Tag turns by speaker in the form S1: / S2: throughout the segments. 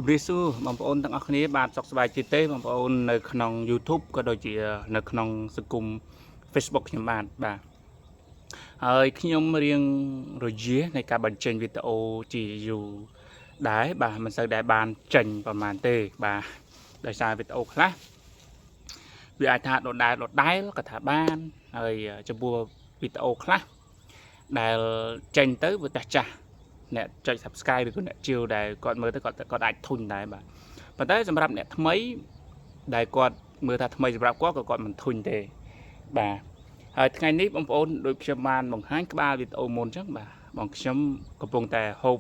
S1: ជម្រាបសួរបងប្អូនទាំងអស់គ្នាបាទសុខសប្បាយជាទេបងប្អូននៅក្នុង YouTube ក៏ដូចជានៅក្នុងសង្គម Facebook ខ្ញុំបាទហើយខ្ញុំរៀងរយានៃការបញ្ចេញវីដេអូជាយូរដែរបាទមិនសូវដែលបានចេញប្រហែលទេបាទដោយសារវីដេអូខ្លះវាអាចថាដដែលក៏ថាបានហើយចំពោះវីដេអូខ្លះដែលចេញទៅវាចាស់អ្នកចុច Subscribe ឬក៏អ្នកជាវដែលគាត់មើលទៅគាត់អាចធុញដែរបាទប៉ុន្តែសម្រាប់អ្នកថ្មីដែលគាត់មើលថាថ្មីសម្រាប់គាត់ក៏គាត់មិនធុញទេបាទហើយថ្ងៃនេះបងប្អូនដូចខ្ញុំបានបង្ហាញក្បាលវីដេអូមុនអញ្ចឹងបាទបងខ្ញុំកំពុងតែហូប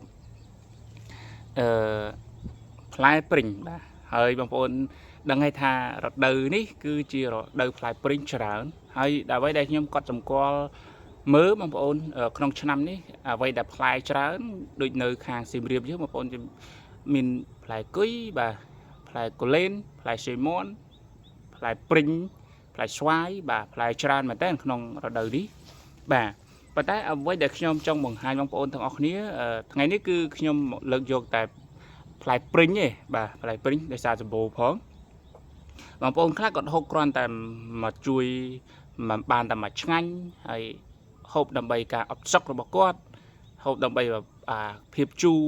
S1: ផ្លែព្រីងបាទហើយបងប្អូនដឹងហើយថារដូវនេះគឺជារដូវផ្លែព្រីងច្រើនហើយដើម្បីដែលខ្ញុំកត់សម្គាល់មើលបងប្អូនក្នុងឆ្នាំនេះអ្វីដែលផ្លែច្រើនដូចនៅខាងសៀមរាបយើងបងប្អូនមានផ្លែគុយបាទផ្លែកូលែនផ្លែសេមនផ្លែព្រីងផ្លែស្វាយបាទផ្លែច្រើនមែនតើក្នុងរដូវនេះបាទប៉ុន្តែអ្វីដែលខ្ញុំចង់បង្ហាញបងប្អូនទាំងអស់គ្នាថ្ងៃនេះគឺខ្ញុំលើកយកតែផ្លែព្រីងទេបាទផ្លែព្រីងដោយសារសម្បូរផងបងប្អូនខ្លះគាត់ហូបគ្រាន់តែមកជួយមិនបានតែមកឆ្ងាញ់ហើយហូបដើម្បីការអត់សុខរបស់គាត់ហូបដើម្បីភាពជូរ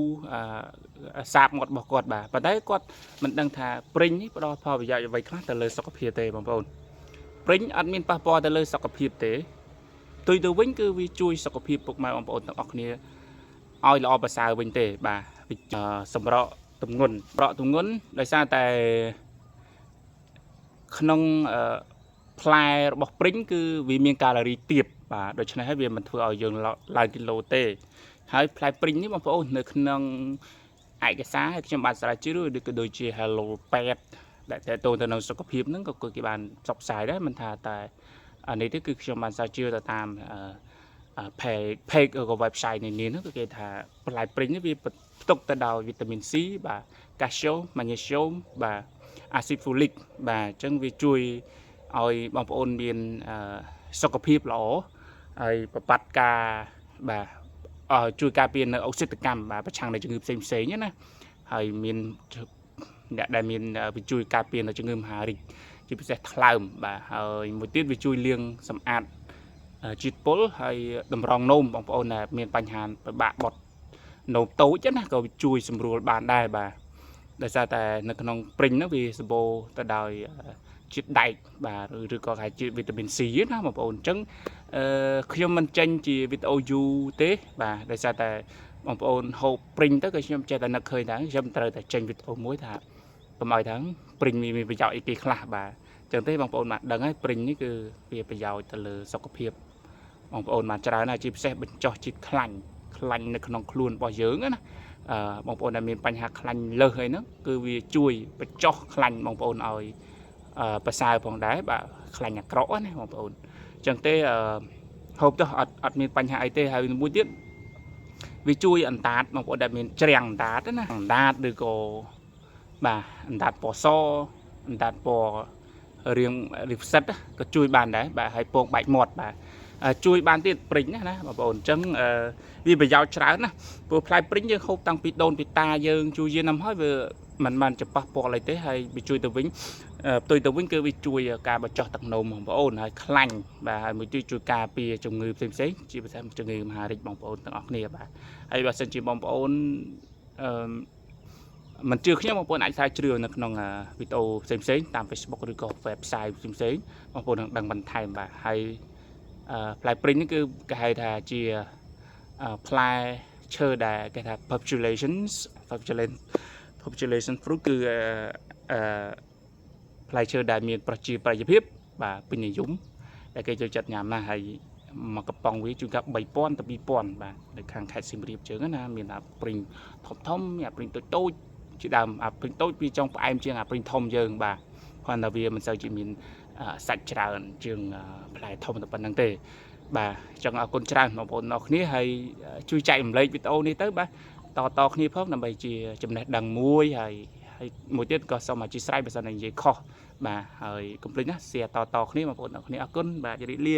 S1: សាបមាត់របស់គាត់បាទប៉ុន្តែគាត់មិនដឹងថាព្រីងនេះផ្ដល់ផលប្រយោជន៍អ្វីខ្លះទៅលើសុខភាពទេបងប្អូនព្រីងអត់មានប៉ះពាល់ទៅលើសុខភាពទេផ្ទុយទៅវិញគឺវាជួយសុខភាពពុកម៉ែបងប្អូនទាំងអស់គ្នាឲ្យល្អប្រសើរវិញទេបាទសម្រក់ទម្ងន់ដោយសារតែក្នុងផ្លែរបស់ព្រីងគឺវាមានកាឡូរីទាបបាទដូច្នេះហើយវាមិនធ្វើឲ្យយើងឡើងគីឡូទេហើយផ្លែព្រីងនេះបងប្អូននៅក្នុងឯកសារឲ្យខ្ញុំបានស្រាវជ្រាវឬក៏ដូចជា Hello Pet ដែលតើតើទៅនឹងសុខភាពហ្នឹងក៏គេបានផ្សព្វផ្សាយដែរមិនថាតែនេះទេគឺខ្ញុំបានស្រាវជ្រាវទៅតាមpage ឬក៏ website នេះហ្នឹងគឺគេថាផ្លែព្រីងនេះវាផ្ទុកទៅដោយវីតាមីន C បាទ calcium magnesium បាទ acid folic បាទអញ្ចឹងវាជួយឲ្យបងប្អូនមានសុខភាពល្អហើយប្របាត់ការបាទជួយការពារនៅអុកស៊ីតកម្មបាទប្រឆាំងនឹងជំងឺផ្សេងៗណាហើយមានអ្នកដែលមានវាជួយការពារនៅជំងឺមហារីកជាពិសេសថ្លើមបាទហើយមួយទៀតវាជួយលាងសម្អាតជាតិពុលហើយតម្រង់នោមបងប្អូនដែលមានបញ្ហាពិបាកបត់នោមតូចណាក៏វាជួយសម្រួលបានដែរបាទដោយសារតែនៅក្នុងព្រីងហ្នឹងវាសម្បូរទៅដោយជាតិដែកបាទឬក៏គេជាតិវីតាមីន C ណាបងប្អូនអញ្ចឹងខ្ញុំមិនចេញជាវីដេអូយូរទេបាទដោយសារតែបងប្អូនហូបព្រីងទៅក៏ខ្ញុំចេះតែនឹកឃើញថាខ្ញុំត្រូវតែចេញវីដេអូមួយថាកុំឲ្យថាព្រីងមានប្រយោជន៍អីគេខ្លះបាទអញ្ចឹងទេបងប្អូនបានដឹងហើយព្រីងនេះគឺវាប្រយោជន៍ទៅលើសុខភាពបងប្អូនបានច្រើនហើយជាពិសេសបញ្ចុះជាតិខ្លាញ់នៅក្នុងខ្លួនរបស់យើងណាបងប្អូនដែលមានបញ្ហាខ្លាញ់លើសអីហ្នឹងគឺវាជួយបញ្ចុះខ្លាញ់បងប្អូនឲ្យប្រសើរផងដែរបាទខ្លាញ់អាក្រក់ណាបងប្អូនអញ្ចឹងទេហូបទៅអត់មានបញ្ហាអីទេហើយមួយទៀតវាជួយអណ្ដាតបងប្អូនដែលមានច្រាំងអណ្ដាតណាអណ្ដាតឬក៏បាទអណ្ដាតពណ៌សអណ្ដាតពណ៌រាងផ្សិតក៏ជួយបានដែរបាទហើយពងបែកមាត់បាទជួយបានទៀតព្រីងណាបងប្អូនអញ្ចឹងវាប្រយោជន៍ច្រើនណាព្រោះផ្លែព្រីងយើងហូបតាំងពីដូនពីតាយើងជួយយានណាស់ហើយវាមិនបានចំប៉ះពាល់អីទេហើយវាជួយទៅវិញផ្ទុយទៅវិញគឺវាជួយការបញ្ចុះទឹកនោមបងប្អូនហើយខ្លាញ់បាទហើយមួយទៀតជួយការពារជំងឺផ្សេងជាពិសេសជំងឺមហារីកបងប្អូនទាំងអស់គ្នាបាទហើយបើសិនជាបងប្អូនមិនជឿខ្ញុំបងប្អូនអាចស្រាវជ្រាវនៅក្នុងវីដេអូផ្សេងតាម Facebook ឬក៏ website ផ្សេងបងប្អូននឹងដឹងបន្ថែមបាទហើយផ្លែព្រីងនេះគឺគេហៅថាជាផ្លែឈើដែលគេថា population fruit គឺផ្លែឈើដែលមានប្រជាប្រិយភាពបាទពេញនិយមដែលគេចូលចិត្តញ៉ាំណាស់ហើយមកកំប៉ុងវាជួនកាល3000ទៅ2000បាទនៅខាងខេត្តសៀមរាបជើងណាមានព្រីងធំមានព្រីងតូចជាដើមព្រីងតូចវាចង់ផ្អែមជាងព្រីងធំយើងបាទគ្រាន់តែវាមិនសូវជាមានសាច់ច្រើនជាងផ្លែធំតែប៉ុណ្្នឹងទេបាទអញ្ចឹងអរគុណច្រើនបងប្អូនអរគ្នាហើយជួយចែករំលែកវីដេអូនេះទៅបាទតគ្នាផងដើម្បីជាចំណេះដឹងមួយហើយមួយទៀតក៏សូមអធិស្ឋានបើសិនជានិយាយខុសបាទហើយកុំភ្លេចណា share តគ្នាបងប្អូនអរគ្នាអរគុណបាទជម្រាបលា